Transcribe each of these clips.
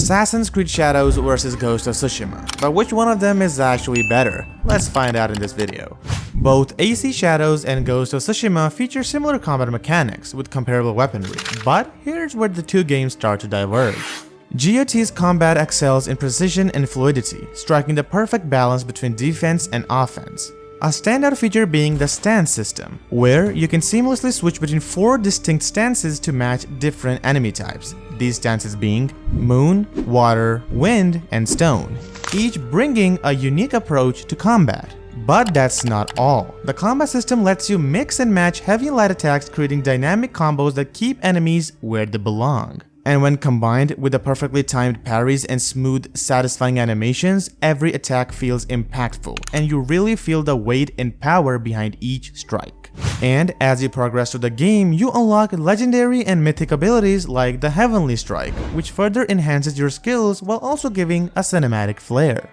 Assassin's Creed Shadows vs Ghost of Tsushima. But which one of them is actually better? Let's find out in this video. Both AC Shadows and Ghost of Tsushima feature similar combat mechanics with comparable weaponry, but here's where the two games start to diverge. GOT's combat excels in precision and fluidity, striking the perfect balance between defense and offense. A standout feature being the stance system, where you can seamlessly switch between 4 distinct stances to match different enemy types. These stances being moon, water, wind, and stone, each bringing a unique approach to combat. But that's not all. The combat system lets you mix and match heavy and light attacks, creating dynamic combos that keep enemies where they belong. And when combined with the perfectly timed parries and smooth, satisfying animations, every attack feels impactful, and you really feel the weight and power behind each strike. And as you progress through the game, you unlock legendary and mythic abilities like the Heavenly Strike, which further enhances your skills while also giving a cinematic flair.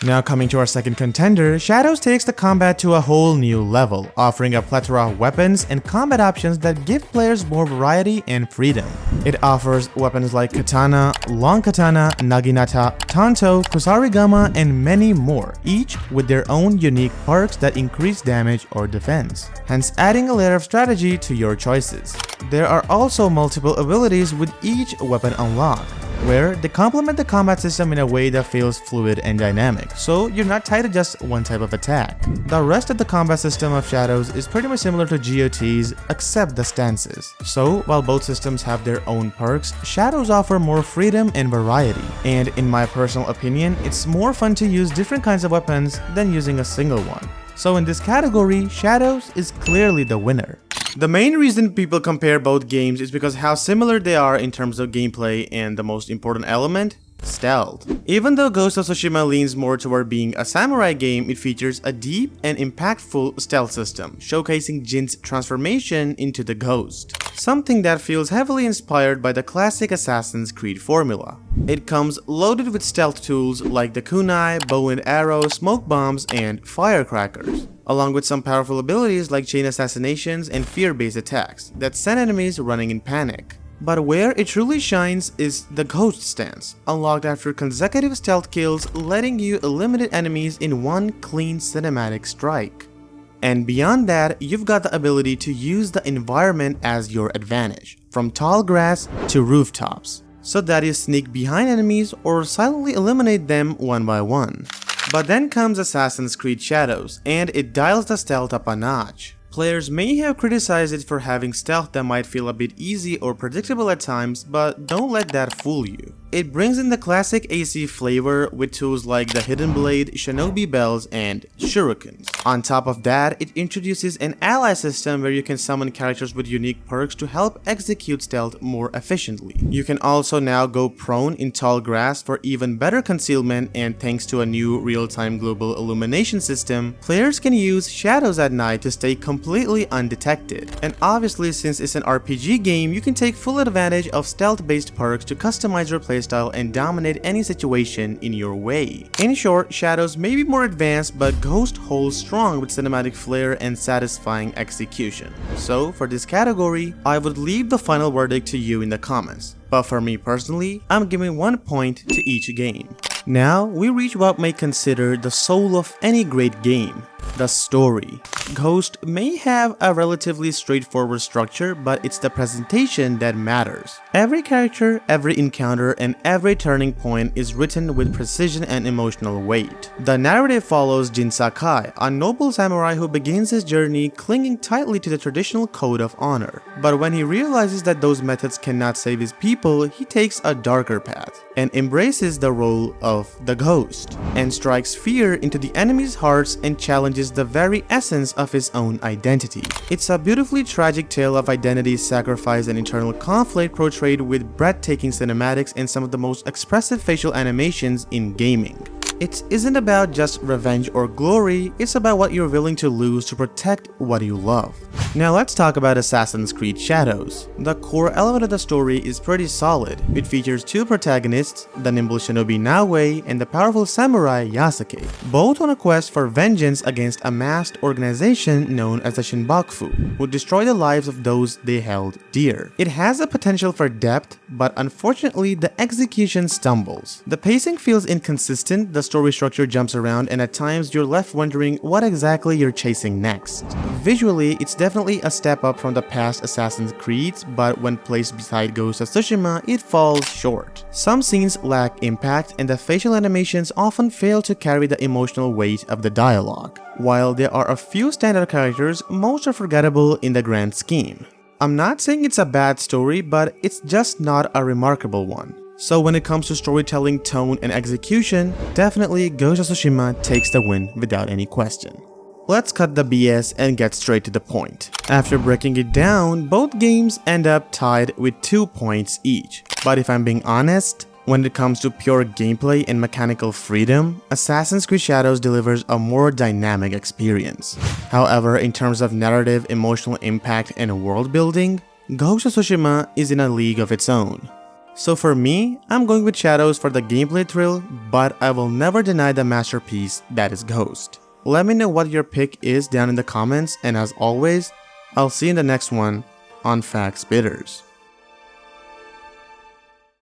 Now coming to our second contender, Shadows takes the combat to a whole new level, offering a plethora of weapons and combat options that give players more variety and freedom. It offers weapons like Katana, Long Katana, Naginata, Tanto, Kusarigama, and many more, each with their own unique perks that increase damage or defense, hence adding a layer of strategy to your choices. There are also multiple abilities with each weapon unlocked, where they complement the combat system in a way that feels fluid and dynamic, so you're not tied to just one type of attack. The rest of the combat system of Shadows is pretty much similar to GOT's except the stances. So while both systems have their own perks, Shadows offer more freedom and variety, and in my personal opinion, it's more fun to use different kinds of weapons than using a single one. So in this category, Shadows is clearly the winner. The main reason people compare both games is because how similar they are in terms of gameplay and the most important element, stealth. Even though Ghost of Tsushima leans more toward being a samurai game, it features a deep and impactful stealth system, showcasing Jin's transformation into the ghost, something that feels heavily inspired by the classic Assassin's Creed formula. It comes loaded with stealth tools like the kunai, bow and arrow, smoke bombs, and firecrackers, along with some powerful abilities like chain assassinations and fear-based attacks that send enemies running in panic. But where it truly shines is the Ghost stance, unlocked after consecutive stealth kills, letting you eliminate enemies in one clean cinematic strike. And beyond that, you've got the ability to use the environment as your advantage, from tall grass to rooftops, so that you sneak behind enemies or silently eliminate them one by one. But then comes Assassin's Creed Shadows, and it dials the stealth up a notch. Players may have criticized it for having stealth that might feel a bit easy or predictable at times, but don't let that fool you. It brings in the classic AC flavor with tools like the Hidden Blade, Shinobi Bells, and Shurikens. On top of that, it introduces an ally system where you can summon characters with unique perks to help execute stealth more efficiently. You can also now go prone in tall grass for even better concealment, and thanks to a new real-time global illumination system, players can use shadows at night to stay completely undetected. And obviously, since it's an RPG game, you can take full advantage of stealth-based perks to customize your playstyle and dominate any situation in your way. In short, Shadows may be more advanced, but Ghost holds strong with cinematic flair and satisfying execution. So for this category, I would leave the final verdict to you in the comments. But for me personally, I'm giving 1 point to each game. Now, we reach what may consider the soul of any great game, the story. Ghost may have a relatively straightforward structure, but it's the presentation that matters. Every character, every encounter, and every turning point is written with precision and emotional weight. The narrative follows Jin Sakai, a noble samurai who begins his journey clinging tightly to the traditional code of honor. But when he realizes that those methods cannot save his people, he takes a darker path and embraces the role of the Ghost, and strikes fear into the enemy's hearts and challenges the very essence of his own identity. It's a beautifully tragic tale of identity, sacrifice, and internal conflict portrayed with breathtaking cinematics and some of the most expressive facial animations in gaming. It isn't about just revenge or glory, it's about what you're willing to lose to protect what you love. Now let's talk about Assassin's Creed Shadows. The core element of the story is pretty solid. It features two protagonists, the nimble shinobi Naoe and the powerful samurai Yasuke, both on a quest for vengeance against a masked organization known as the Shinbakufu, who destroy the lives of those they held dear. It has the potential for depth, but unfortunately the execution stumbles. The pacing feels inconsistent, the story structure jumps around, and at times you're left wondering what exactly you're chasing next. Visually, it's definitely a step up from the past Assassin's Creeds, but when placed beside Ghost of Tsushima, it falls short. Some scenes lack impact, and the facial animations often fail to carry the emotional weight of the dialogue. While there are a few standout characters, most are forgettable in the grand scheme. I'm not saying it's a bad story, but it's just not a remarkable one. So when it comes to storytelling, tone, and execution, definitely Ghost of Tsushima takes the win without any question. Let's cut the BS and get straight to the point. After breaking it down, both games end up tied with 2 points each. But if I'm being honest, when it comes to pure gameplay and mechanical freedom, Assassin's Creed Shadows delivers a more dynamic experience. However, in terms of narrative, emotional impact, and world building, Ghost of Tsushima is in a league of its own. So for me, I'm going with Shadows for the gameplay thrill, but I will never deny the masterpiece that is Ghost. Let me know what your pick is down in the comments, and as always, I'll see you in the next one on Facts Bitters.